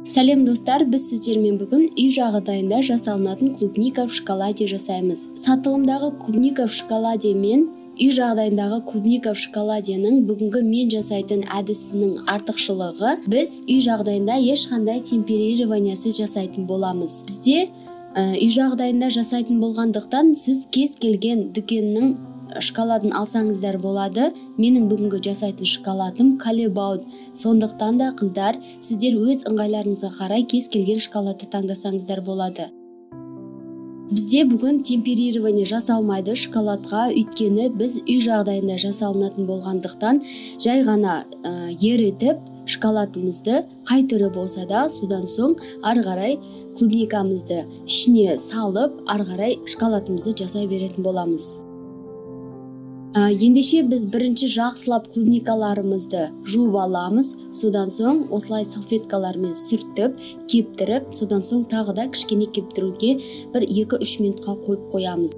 Сәлем достар, біз сіздермен бүгін үй жағдайында жасалынатын клубника в шоколаде жасаймыз. Сатылымдағы клубника в шоколаде мен үй жағдайындағы клубника в шоколаденің бүгінгі мен жасайтын әдісінің артықшылығы, біз үй жағдайында ешқандай темперированиясыз жасайтын боламыз. Бізде үй жағдайында жасайтын болғандықтан сіз кез келген дүкеннің шоколадын алсаңыздар болады. Менің бүгінгі жасайтын шоколадым Callebaut. Сондықтан да қыздар, сіздер өз ыңғайларыңызға қарай кез келген шоколадты таңдасаңыздар болады. Бізде бүгін темперирование жасалмайды шоколадқа, өйткені біз үй жағдайында жасалынатын болғандықтан жай ғана ерітіп шоколадымызды қай түрі болса да, содан соң ары қарай клубникамызды ішіне салып, ары қарай шоколадымызды жасай беретін боламыз. Ендеше біз бірінші жақсылап клубникаларымызды жуып аламыз, содан соң осылай салфеткалармен сүртіп, кептіріп, содан соң тағы да кішкене кептіруге 1-2-3 минутқа қойып қоямыз.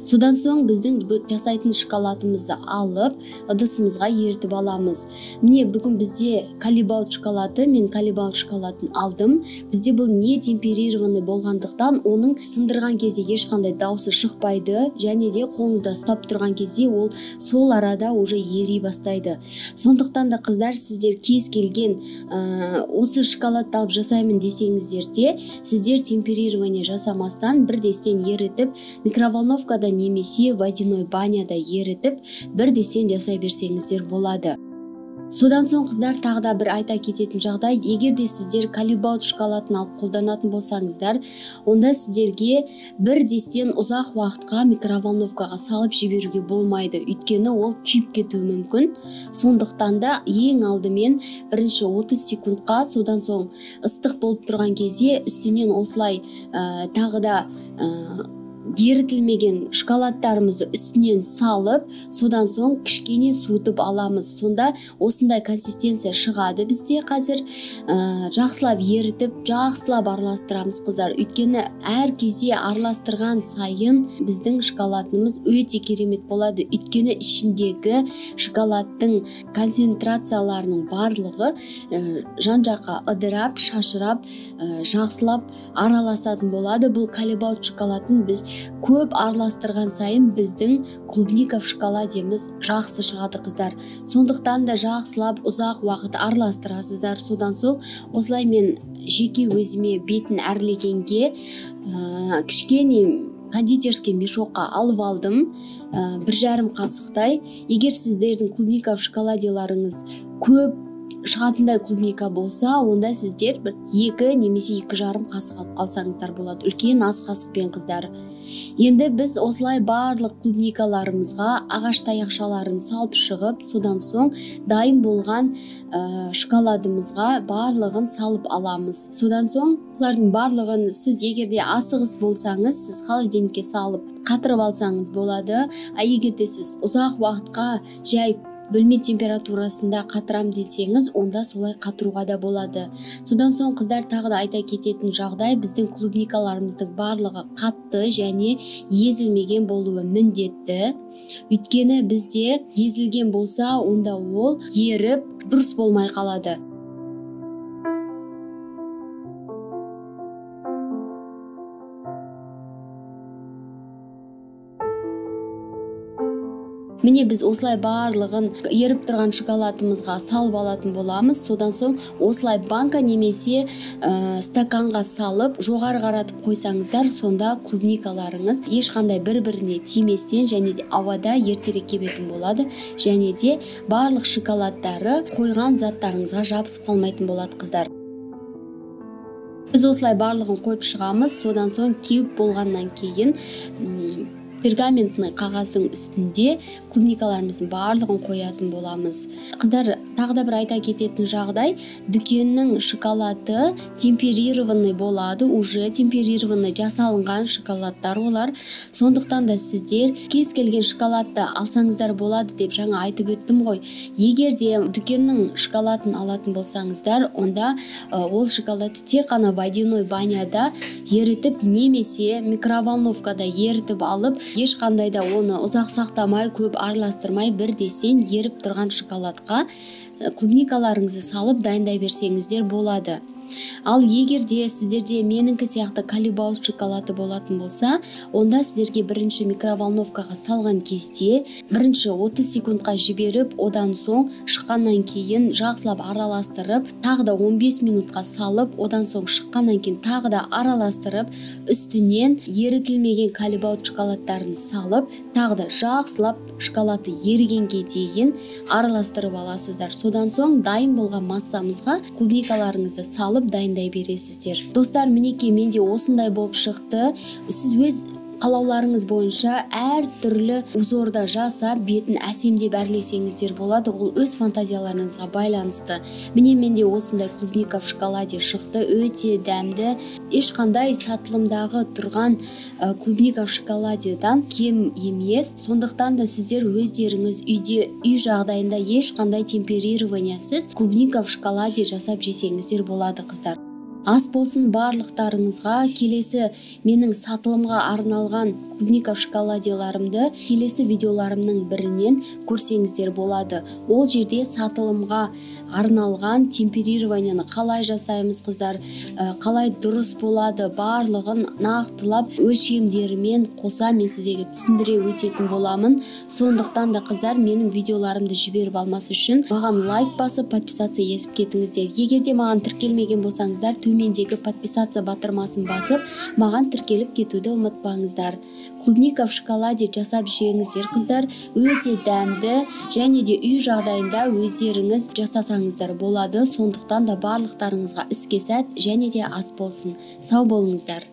Содан соң біздің жасайтын шоколадымызды алып, ыдысымызға ертіп аламыз. Міне бүгін бізде Callebaut шоколады, мен Callebaut шоколадын алдым. Бізде бұл не темперированный болғандықтан, оның сындырған кезде ешқандай дауысы шықпайды, және де қолыңызда ұстап тұрған кезде ол сол арада уже ери бастайды. Сондықтан да қыздар, сіздер кез келген осы шоколадты алып жасаймын десеңіздер де, сіздер темперирование жасамастан бірдестен ерітіп, микроволновкада немесе водяной баняда ерітіп, бірдестен жасай берсеңіздер болады. Содан соң қыздар, тағы да бір айта кететін жағдай, егер де сіздер Callebaut шоколадын алып қолданатын болсаңыздар, онда сіздерге бірдестен ұзақ уақытқа микроволновкаға салып жіберуге болмайды, өйткені ол күйіп кетуі мүмкін. Сондықтан да ең алдымен бірінші 30 секундқа, содан соң ыстық болып тұрған кезде үстінен осылай тағы да ерітілмеген шоколадтарымызды үстінен салып, содан соң кішкене суытып аламыз. Сонда осындай консистенция шығады бізде қазір. Жақсылап ерітіп, жақсылап араластырамыз қыздар. Өйткені әр кезде араластырған сайын біздің шоколадымыз өте керемет болады. Өйткені ішіндегі шоколадтың концентрацияларының барлығы жан-жаққа ыдырап, шашырап, жақсылап араласатын болады. Бұл Callebaut шоколадын біз көп араластырған сайын біздің клубника в шоколадеміз жақсы шығады қыздар. Сондықтан да жақсылап ұзақ уақыт араластырасыздар. Содан соң осылай мен жеке өзіме бетін әрлегенге кішкене кондитерский мешокқа алып алдым, 1,5 қасықтай. Егер сіздердің клубника в шоколаделарыңыз көп шығатындай клубника болса, онда сіздер 2 немесе 2,5 қасық алып қалсаңыздар болады. Үлкен ас қасықпен қыздар. Енді біз осылай барлық клубникаларымызға ағаш таяқшаларын салып шығып, содан соң дайын болған шоколадымызға барлығын салып аламыз. Содан соң бұлардың барлығын сіз егерде асығыс болсаңыз, сіз холодильникке салып қатырып алсаңыз болады. Егерде сіз ұзақ уақытқа жай бөлме температурасында қатырам десеңіз, онда солай қатыруға да болады. Содан соң қыздар, тағы да айта кететін жағдай, біздің клубникаларымыздың барлығы қатты және езілмеген болуы міндетті. Өйткені бізде езілген болса, онда ол еріп дұрыс болмай қалады. Міне біз осылай барлығын еріп тұрған шоколадымызға салып алатын боламыз. Содан соң осылай банка немесе стаканға салып жоғары қаратып қойсаңыздар, сонда клубникаларыңыз ешқандай бір-біріне тиместен және де ауада ертерек кебетін болады. Және де барлық шоколадтары қойған заттарыңызға жабысып қалмайтын болады қыздар. Біз осылай барлығын қойып шығамыз. Содан соң кеуіп болғаннан кейін пергаментный қағаздың үстінде клубникаларымыздың барлығын қоятын боламыз. Қыздар, тағы да бір айта кететін жағдай, дүкеннің шоколады темперированный болады, уже темперированный жасалынған шоколадтар олар. Сондықтан да сіздер кез келген шоколадты алсаңыздар болады деп жаңа айтып өттім ғой. Егер де дүкеннің шоколадын алатын болсаңыздар, онда ол шоколадты тек қана водяной баняда ерітіп немесе микроволновкада ерітіп алып, ешқандай да оны ұзақ сақтамай, көп араластырмай, бірдесен еріп тұрған шоколадқа клубникаларыңызды салып дайындай берсеңіздер болады. Ал егерде сіздерде меніңкі сияқты колебауз шоколады болатын болса, онда сіздерге бірінші микроволновкаға салған кезде бірінші 30 секундқа жіберіп, одан соң шыққаннан кейін жақсылап араластырып, тағы да 15 минутқа салып, одан соң шыққаннан кейін тағы да араластырып, үстінен ерітілмеген колебауз шоколадтарын салып, тағы да жақсылап шоколады ерігенге дейін араластырып аласыздар. Содан соң дайын болған массамызға клубникаларыңызды салып дайындай бересіздер. Достар, мінекей менде осындай болып шықты. Сіз өз қалауларыңыз бойынша әр түрлі узорда жасап, бетін әсемдеп әрлесеңіздер болады. Ол өз фантазияларыңызға байланысты. Міне менде осындай клубника в шоколаде шықты. Өте дәмді. Ешқандай сатылымдағы тұрған клубника в шоколадедан кем емес. Сондықтан да сіздер өздеріңіз үйде, үй жағдайында ешқандай темперированиясыз клубника в шоколаде жасап жесеңіздер болады, қыздар. Ас болсын барлықтарыңызға. Келесі менің сатылымға арналған клубника в шоколаделарымды келесі видеоларымның бірінен көрсеңіздер болады. Ол жерде сатылымға арналған темперированияны қалай жасаймыз, қыздар, қалай дұрыс болады, барлығын нақтылап өлшемдерімен қоса мен сіздерге түсіндіре өтетін боламын. Сондықтан да қыздар, менің видеоларымды жіберіп алмас үшін маған лайк басып, подписация етіп кетіңіздер. Егерде маған тіркелмеген болсаңыздар, төмендегі подписация батырмасын басып, маған тіркеліп кетуді ұмытпаңыздар. Клубника в шоколаде жасап жеңіздер, қыздар. Өте дәмді, және де үй жағдайында өздеріңіз жасасаңыздар болады. Сондықтан да барлықтарыңызға іске сәт және де ас болсын. Сау болыңыздар.